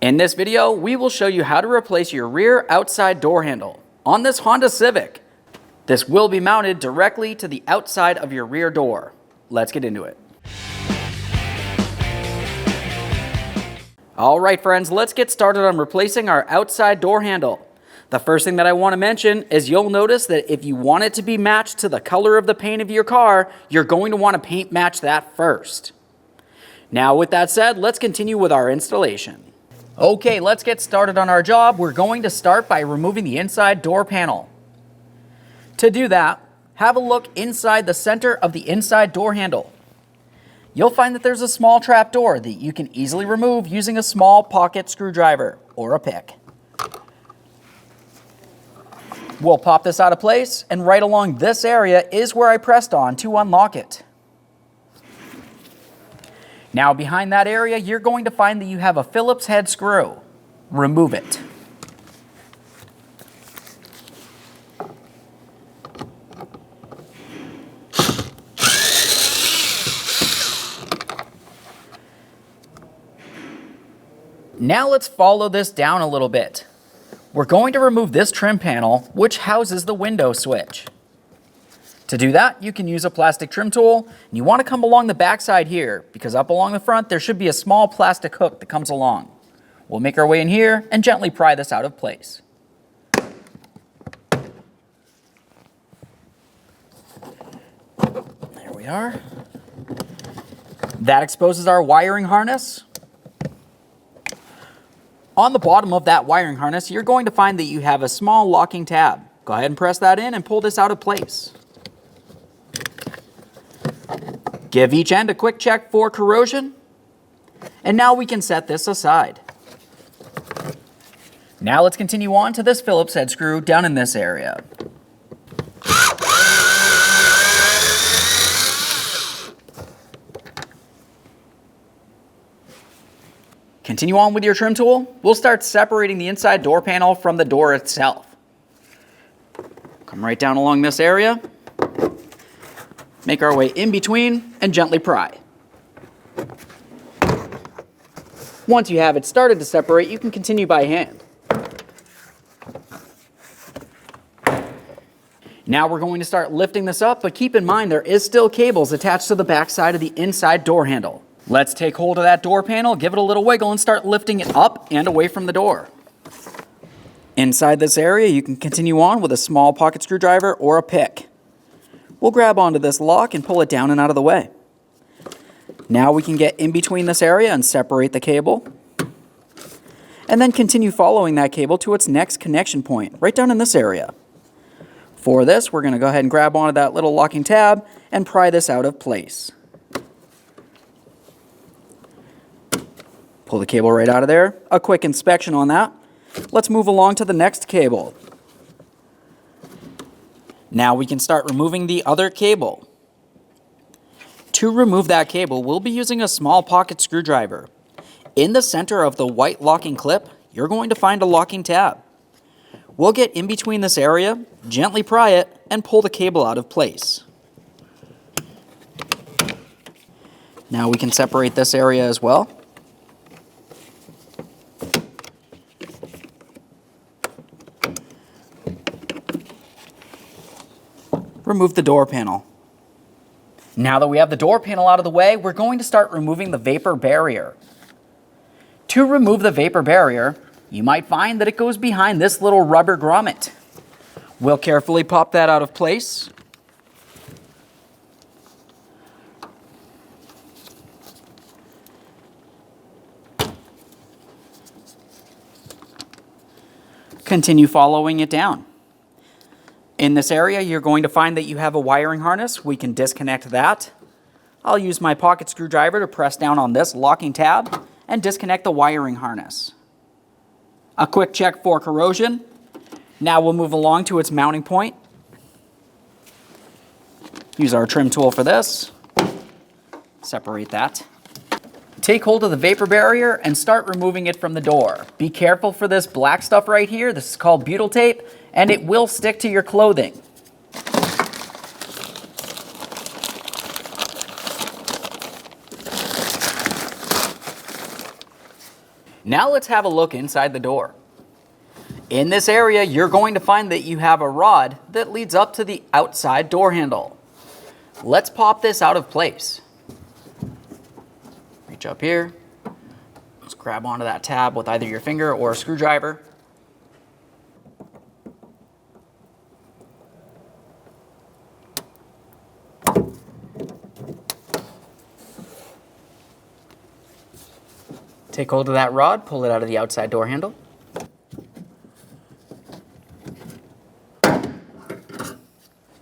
In this video, we will show you how to replace your rear outside door handle on this Honda Civic. This will be mounted directly to the outside of your rear door. Let's get into it. All right, friends, let's get started on replacing our outside door handle. The first thing that I want to mention is you'll notice that if you want it to be matched to the color of the paint of your car, you're going to want to paint match that first. Now, with that said, let's continue with our installation. Okay, let's get started on our job. We're going to start by removing the inside door panel. To do that, have a look inside the center of the inside door handle. You'll find that there's a small trap door that you can easily remove using a small pocket screwdriver or a pick. We'll pop this out of place, and right along this area is where I pressed on to unlock it. Now behind that area, you're going to find that you have a Phillips head screw. Remove it. Now let's follow this down a little bit. We're going to remove this trim panel, which houses the window switch. To do that, you can use a plastic trim tool, and you want to come along the backside here, because up along the front, there should be a small plastic hook that comes along. We'll make our way in here and gently pry this out of place. There we are. That exposes our wiring harness. On the bottom of that wiring harness, you're going to find that you have a small locking tab. Go ahead and press that in and pull this out of place. Give each end a quick check for corrosion. And now we can set this aside. Now let's continue on to this Phillips head screw down in this area. Continue on with your trim tool. We'll start separating the inside door panel from the door itself. Come right down along this area. Make our way in between and gently pry. Once you have it started to separate, you can continue by hand. Now we're going to start lifting this up, but keep in mind there is still cables attached to the back side of the inside door handle. Let's take hold of that door panel, give it a little wiggle, and start lifting it up and away from the door. Inside this area, you can continue on with a small pocket screwdriver or a pick. We'll grab onto this lock and pull it down and out of the way. Now we can get in between this area and separate the cable. And then continue following that cable to its next connection point, right down in this area. For this, we're going to go ahead and grab onto that little locking tab and pry this out of place. Pull the cable right out of there. A quick inspection on that. Let's move along to the next cable. Now we can start removing the other cable. To remove that cable, we'll be using a small pocket screwdriver. In the center of the white locking clip, you're going to find a locking tab. We'll get in between this area, gently pry it, and pull the cable out of place. Now we can separate this area as well. Remove the door panel. Now that we have the door panel out of the way, we're going to start removing the vapor barrier. To remove the vapor barrier, you might find that it goes behind this little rubber grommet. We'll carefully pop that out of place. Continue following it down. In this area, you're going to find that you have a wiring harness. We can disconnect that. I'll use my pocket screwdriver to press down on this locking tab and disconnect the wiring harness. A quick check for corrosion. Now we'll move along to its mounting point. Use our trim tool for this. Separate that. Take hold of the vapor barrier and start removing it from the door. Be careful for this black stuff right here. This is called butyl tape, and it will stick to your clothing. Now let's have a look inside the door. In this area, you're going to find that you have a rod that leads up to the outside door handle. Let's pop this out of place. Reach up here. Just grab onto that tab with either your finger or a screwdriver. Take hold of that rod, pull it out of the outside door handle.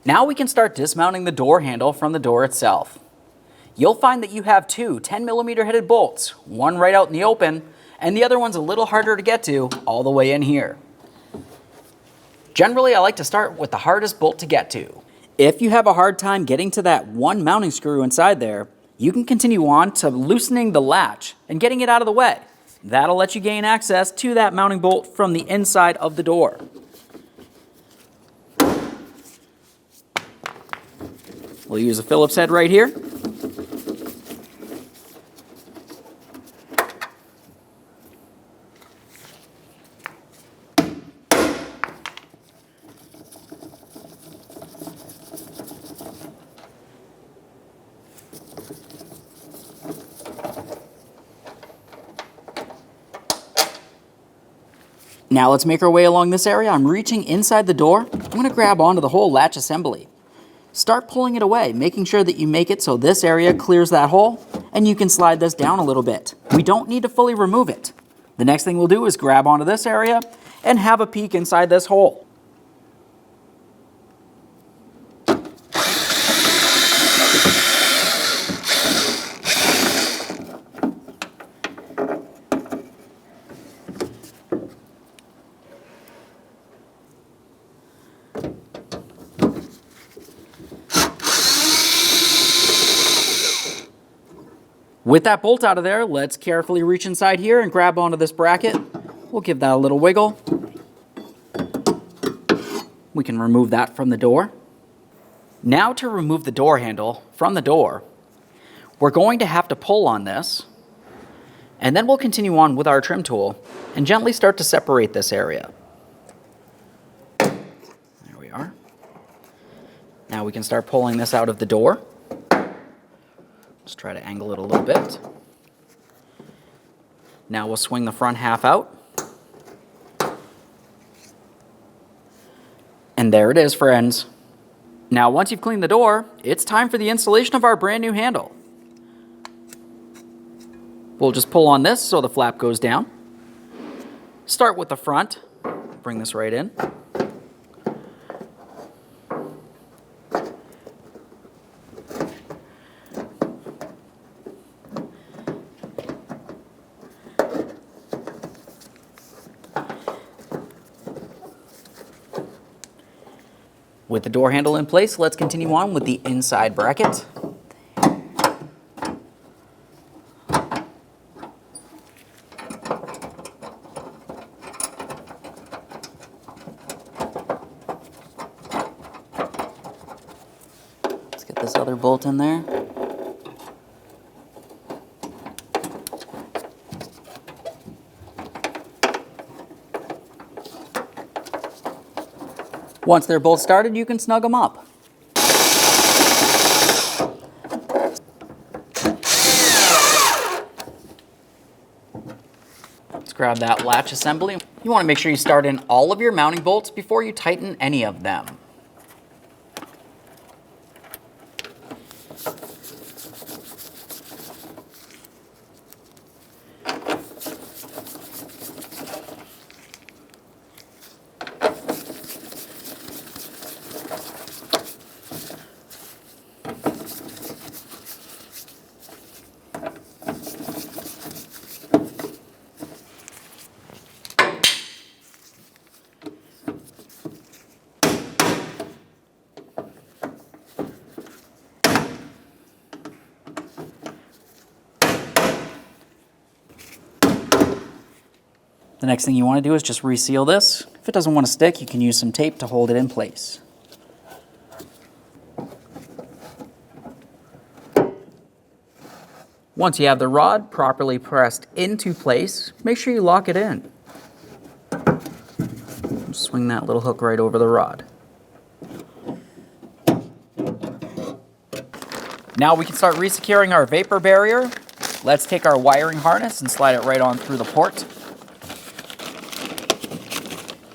Now we can start dismounting the door handle from the door itself. You'll find that you have two 10mm headed bolts, one right out in the open, and the other one's a little harder to get to all the way in here. Generally, I like to start with the hardest bolt to get to. If you have a hard time getting to that one mounting screw inside there, you can continue on to loosening the latch and getting it out of the way. That'll let you gain access to that mounting bolt from the inside of the door. We'll use a Phillips head right here. Now let's make our way along this area. I'm reaching inside the door. I'm going to grab onto the whole latch assembly. Start pulling it away, making sure that you make it so this area clears that hole, and you can slide this down a little bit. We don't need to fully remove it. The next thing we'll do is grab onto this area and have a peek inside this hole. With that bolt out of there, let's carefully reach inside here and grab onto this bracket. We'll give that a little wiggle. We can remove that from the door. Now to remove the door handle from the door, we're going to have to pull on this, and then we'll continue on with our trim tool and gently start to separate this area. There we are. Now we can start pulling this out of the door. Let's try to angle it a little bit. Now we'll swing the front half out. And there it is, friends. Now once you've cleaned the door, it's time for the installation of our brand new handle. We'll just pull on this so the flap goes down. Start with the front. Bring this right in. With the door handle in place, let's continue on with the inside bracket. Let's get this other bolt in there. Once they're both started, you can snug them up. Let's grab that latch assembly. You want to make sure you start in all of your mounting bolts before you tighten any of them. The next thing you want to do is just reseal this. If it doesn't want to stick, you can use some tape to hold it in place. Once you have the rod properly pressed into place, make sure you lock it in. Swing that little hook right over the rod. Now we can start resecuring our vapor barrier. Let's take our wiring harness and slide it right on through the port.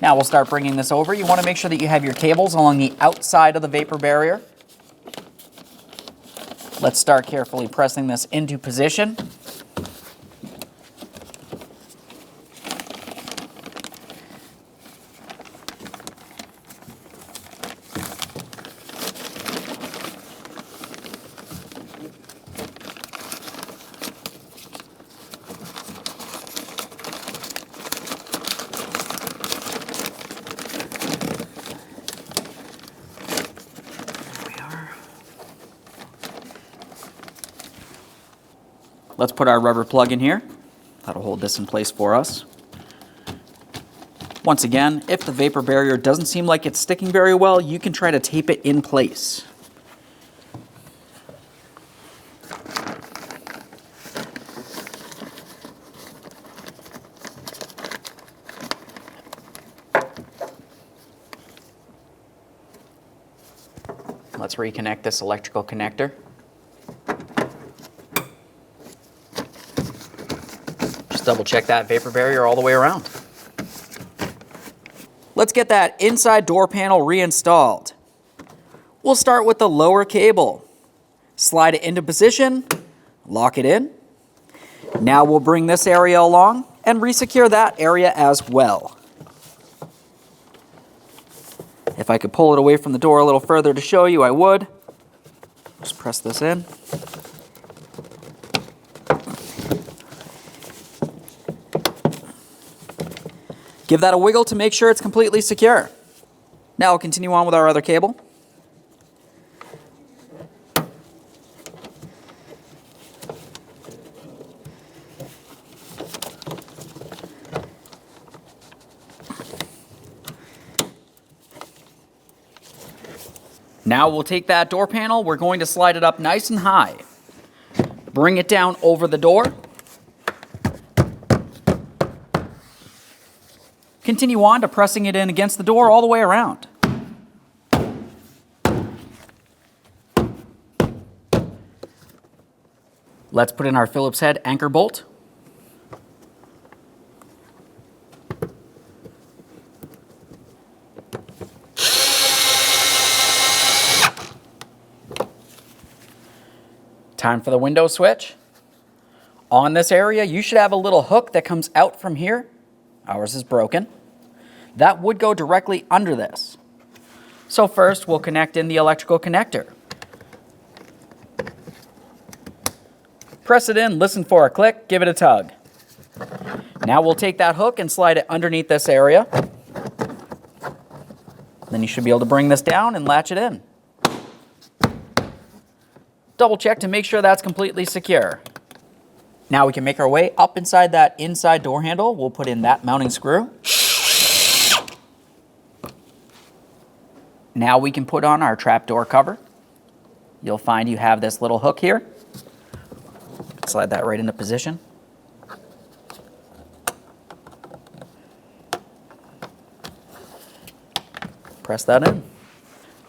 Now we'll start bringing this over. You want to make sure that you have your cables along the outside of the vapor barrier. Let's start carefully pressing this into position. Let's put our rubber plug in here. That'll hold this in place for us. Once again, if the vapor barrier doesn't seem like it's sticking very well, you can try to tape it in place. Let's reconnect this electrical connector. Double check that vapor barrier all the way around. Let's get that inside door panel reinstalled. We'll start with the lower cable. Slide it into position, lock it in. Now we'll bring this area along and resecure that area as well. If I could pull it away from the door a little further to show you, I would. Just press this in. Give that a wiggle to make sure it's completely secure. Now we'll continue on with our other cable. Now we'll take that door panel, we're going to slide it up nice and high. Bring it down over the door. Continue on to pressing it in against the door all the way around. Let's put in our Phillips head anchor bolt. Time for the window switch. On this area, you should have a little hook that comes out from here. Ours is broken. That would go directly under this. So first, we'll connect in the electrical connector. Press it in, listen for a click, give it a tug. Now we'll take that hook and slide it underneath this area. Then you should be able to bring this down and latch it in. Double check to make sure that's completely secure. Now we can make our way up inside that inside door handle. We'll put in that mounting screw. Now we can put on our trapdoor cover. You'll find you have this little hook here. Slide that right into position. Press that in.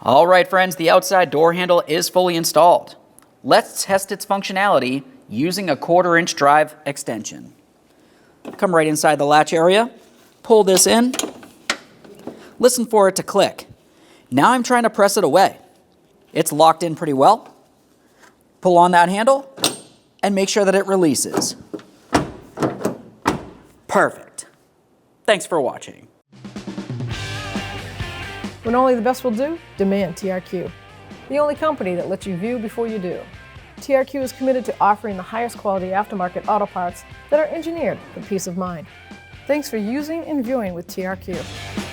All right, friends, the outside door handle is fully installed. Let's test its functionality using a 1/4-inch drive extension. Come right inside the latch area, pull this in, listen for it to click. Now I'm trying to press it away. It's locked in pretty well. Pull on that handle and make sure that it releases. Perfect. Thanks for watching. When only the best will do, demand TRQ. The only company that lets you view before you do. TRQ is committed to offering the highest quality aftermarket auto parts that are engineered for peace of mind. Thanks for using and viewing with TRQ.